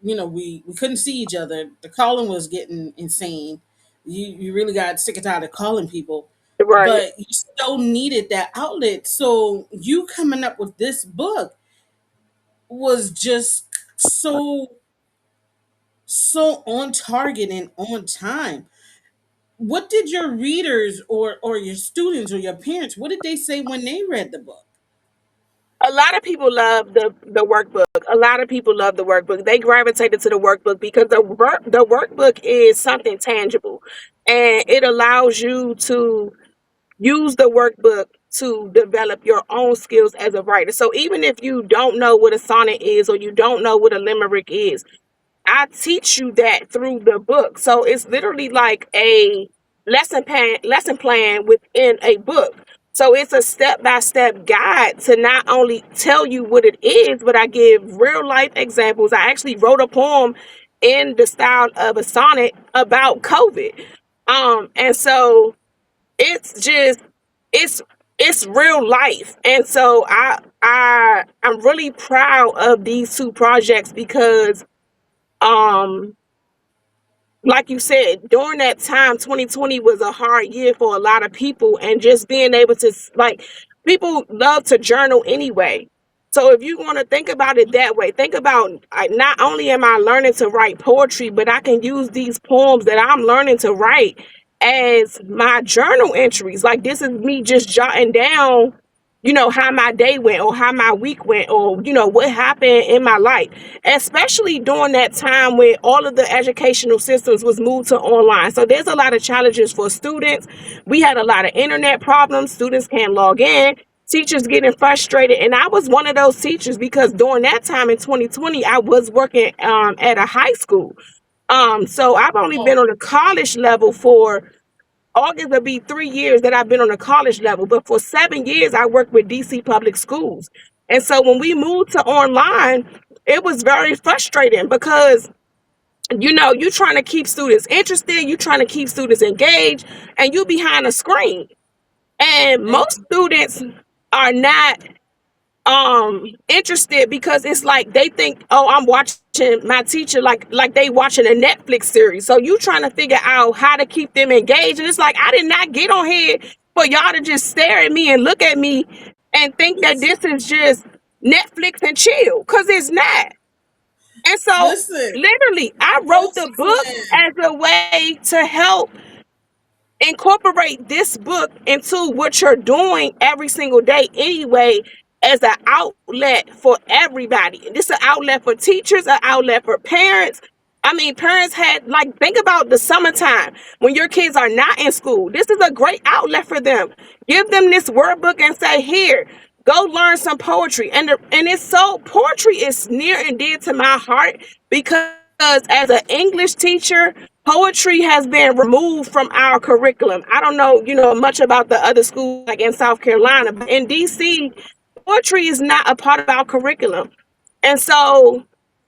we couldn't see each other. The calling was getting insane. You really got sick and tired of calling people, Right. but you still needed that outlet. So you coming up with this book was just so on target and on time. What did your readers or your students or your parents, what did they say when they read the book? A lot of people love the workbook. A lot of people love the workbook. They gravitated to the workbook because the workbook is something tangible, and it allows you to use the workbook to develop your own skills as a writer. So even if you don't know what a sonnet is or you don't know what a limerick is, I teach you that through the book. So it's literally like a lesson plan within a book. So it's a step by step guide to not only tell you what it is, but I give real life examples. I actually wrote a poem in the style of a sonnet about COVID. And so it's just it's it's real life. And so I'm really proud of these two projects because um like you said, during that time, 2020 was a hard year for a lot of people, and just being able to like, people love to journal anyway. So if you want to think about it that way, think about, not only am I learning to write poetry, but I can use these poems that I'm learning to write as my journal entries. Like, this is me just jotting down, how my day went or how my week went, or what happened in my life, especially during that time when all of the educational systems was moved to online. So there's a lot of challenges for students. We had a lot of internet problems. Students can't log in. Teachers getting frustrated. And I was one of those teachers because during that time in 2020, I was working at a high school. So I've only been Oh, on the college level for August will be 3 years that I've been on a college level, but for 7 years I worked with DC public schools. And so when we moved to online, it was very frustrating because you're trying to keep students interested, you're trying to keep students engaged, and you behind a screen. And and most students are not interested because it's like they think, oh, I'm watching my teacher like they watching a Netflix series. So you trying to figure out how to keep them engaged, and it's like, I did not get on here for y'all to just stare at me and look at me and think that listen, this is just Netflix and chill, because it's not. And so listen, literally I wrote the book listen. as a way to help incorporate this book into what you're doing every single day anyway, as an outlet for everybody. This is an outlet for teachers, an outlet for parents. I mean, parents had, like, think about the summertime when your kids are not in school. This is a great outlet for them. Give them this workbook and say, here, go learn some poetry. And it's so, poetry is near and dear to my heart because as an English teacher, poetry has been removed from our curriculum. I don't know, much about the other schools like in South Carolina, but in DC, poetry is not a part of our curriculum. And so